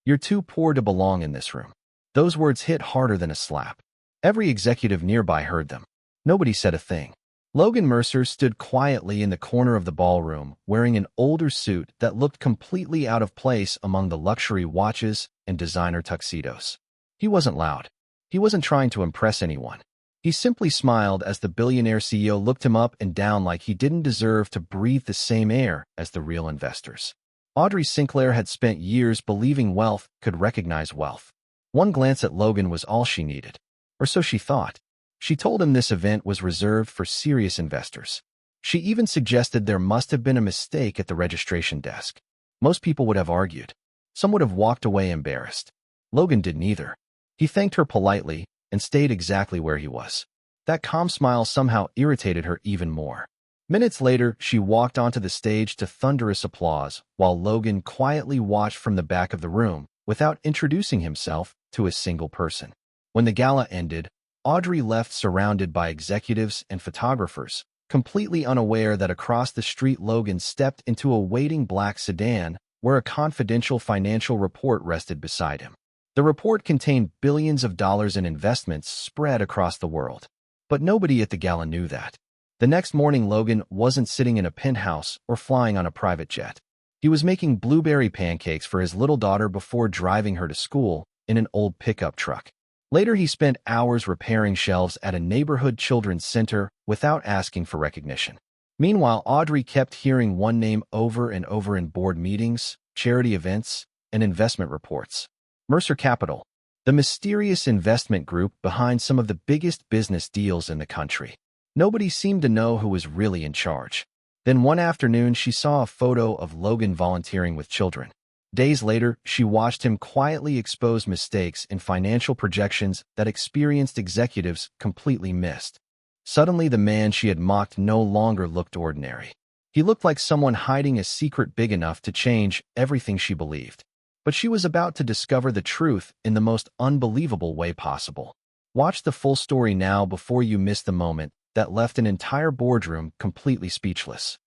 "You're too poor to belong in this room." Those words hit harder than a slap. Every executive nearby heard them. Nobody said a thing. Logan Mercer stood quietly in the corner of the ballroom, wearing an older suit that looked completely out of place among the luxury watches and designer tuxedos. He wasn't loud. He wasn't trying to impress anyone. He simply smiled as the billionaire CEO looked him up and down like he didn't deserve to breathe the same air as the real investors. Audrey Sinclair had spent years believing wealth could recognize wealth. One glance at Logan was all she needed. Or so she thought. She told him this event was reserved for serious investors. She even suggested there must have been a mistake at the registration desk. Most people would have argued. Some would have walked away embarrassed. Logan didn't either. He thanked her politely and stayed exactly where he was. That calm smile somehow irritated her even more. Minutes later, she walked onto the stage to thunderous applause, while Logan quietly watched from the back of the room without introducing himself to a single person. When the gala ended, Audrey left surrounded by executives and photographers, completely unaware that across the street Logan stepped into a waiting black sedan where a confidential financial report rested beside him. The report contained billions of dollars in investments spread across the world. But nobody at the gala knew that. The next morning, Logan wasn't sitting in a penthouse or flying on a private jet. He was making blueberry pancakes for his little daughter before driving her to school in an old pickup truck. Later, he spent hours repairing shelves at a neighborhood children's center without asking for recognition. Meanwhile, Audrey kept hearing one name over and over in board meetings, charity events, and investment reports. Mercer Capital, the mysterious investment group behind some of the biggest business deals in the country. Nobody seemed to know who was really in charge. Then one afternoon, she saw a photo of Logan volunteering with children. Days later, she watched him quietly expose mistakes in financial projections that experienced executives completely missed. Suddenly, the man she had mocked no longer looked ordinary. He looked like someone hiding a secret big enough to change everything she believed. But she was about to discover the truth in the most unbelievable way possible. Watch the full story now before you miss the moment that left an entire boardroom completely speechless.